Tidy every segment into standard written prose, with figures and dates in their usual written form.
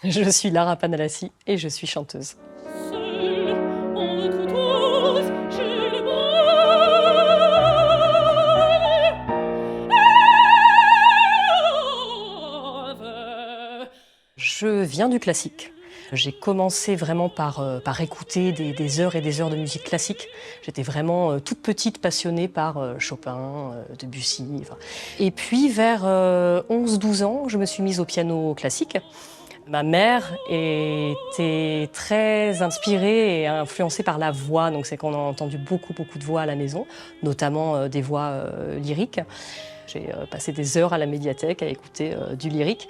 Je suis Lara Panalassi et je suis chanteuse. Seul, on retrouve tous chez le brave. Je viens du classique. J'ai commencé vraiment par écouter des heures et des heures de musique classique. J'étais vraiment toute petite passionnée par Chopin, Debussy. Enfin. Et puis vers 11-12 ans, je me suis mise au piano classique. Ma mère était très inspirée et influencée par la voix, donc c'est qu'on a entendu beaucoup de voix à la maison, notamment des voix lyriques. J'ai passé des heures à la médiathèque à écouter du lyrique.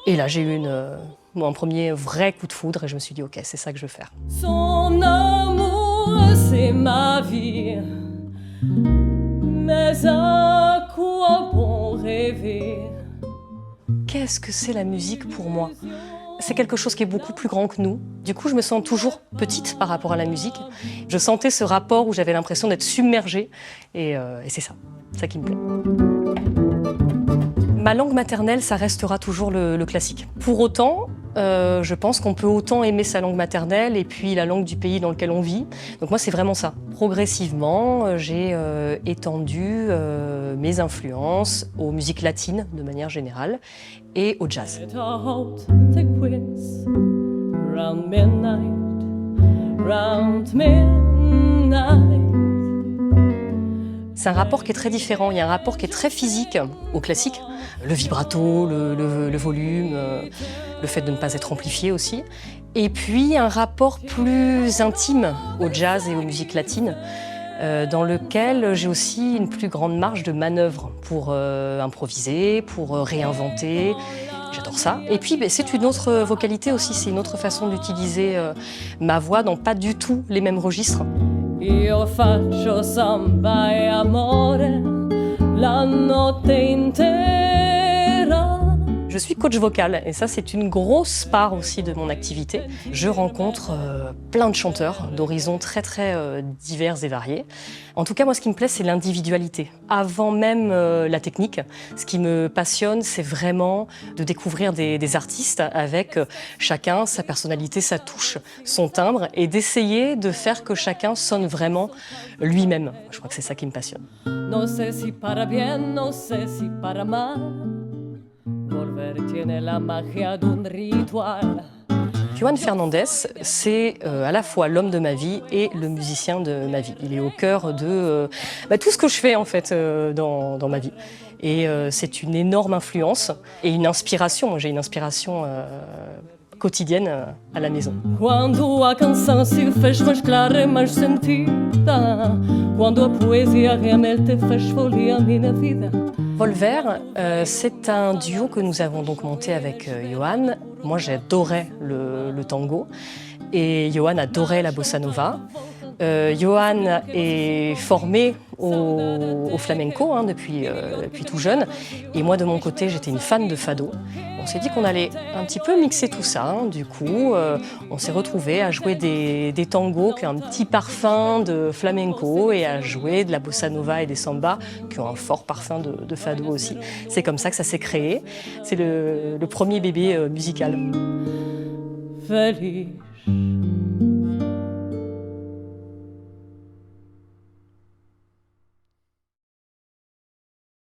Et là, j'ai eu un premier vrai coup de foudre et je me suis dit, ok, c'est ça que je veux faire. Son amour, c'est ma vie. Mais à quoi bon rêver? Qu'est-ce que c'est la musique pour moi? C'est quelque chose qui est beaucoup plus grand que nous. Du coup, je me sens toujours petite par rapport à la musique. Je sentais ce rapport où j'avais l'impression d'être submergée et c'est ça qui me plaît. Ma langue maternelle, ça restera toujours le classique. Pour autant, je pense qu'on peut autant aimer sa langue maternelle et puis la langue du pays dans lequel on vit. Donc moi, c'est vraiment ça. Progressivement, j'ai étendu mes influences aux musiques latines de manière générale et au jazz. C'est un rapport qui est très différent. Il y a un rapport qui est très physique au classique. Le vibrato, le volume, le fait de ne pas être amplifié aussi. Et puis un rapport plus intime au jazz et aux musiques latines, dans lequel j'ai aussi une plus grande marge de manœuvre pour improviser, pour réinventer. J'adore ça. Et puis c'est une autre vocalité aussi, c'est une autre façon d'utiliser ma voix dans pas du tout les mêmes registres. Io faccio samba e amore la notte intera. Je suis coach vocal et ça c'est une grosse part aussi de mon activité. Je rencontre plein de chanteurs d'horizons très divers et variés. En tout cas moi ce qui me plaît c'est l'individualité. Avant même la technique, ce qui me passionne c'est vraiment de découvrir des artistes avec chacun sa personnalité, sa touche, son timbre et d'essayer de faire que chacun sonne vraiment lui-même. Je crois que c'est ça qui me passionne. No sé si para bien, no sé si para mal. Volver tiene la magia d'un ritual. Juan Fernandez, c'est à la fois l'homme de ma vie et le musicien de ma vie. Il est au cœur de tout ce que je fais en fait dans ma vie. Et c'est une énorme influence et une inspiration. J'ai une inspiration quotidienne à la maison. Quando a canção se fez mais clara e mais sentida, quando a poesia realmente fez folia a minha vida. Volver, c'est un duo que nous avons donc monté avec Johan. Moi, j'adorais le tango et Johan adorait la bossa nova. Johan est formé au flamenco depuis tout jeune et moi, de mon côté, j'étais une fan de fado. On s'est dit qu'on allait un petit peu mixer tout ça. Du coup, on s'est retrouvés à jouer des tangos qui ont un petit parfum de flamenco et à jouer de la bossa nova et des sambas qui ont un fort parfum de fado aussi. C'est comme ça que ça s'est créé. C'est le premier bébé musical. Feliz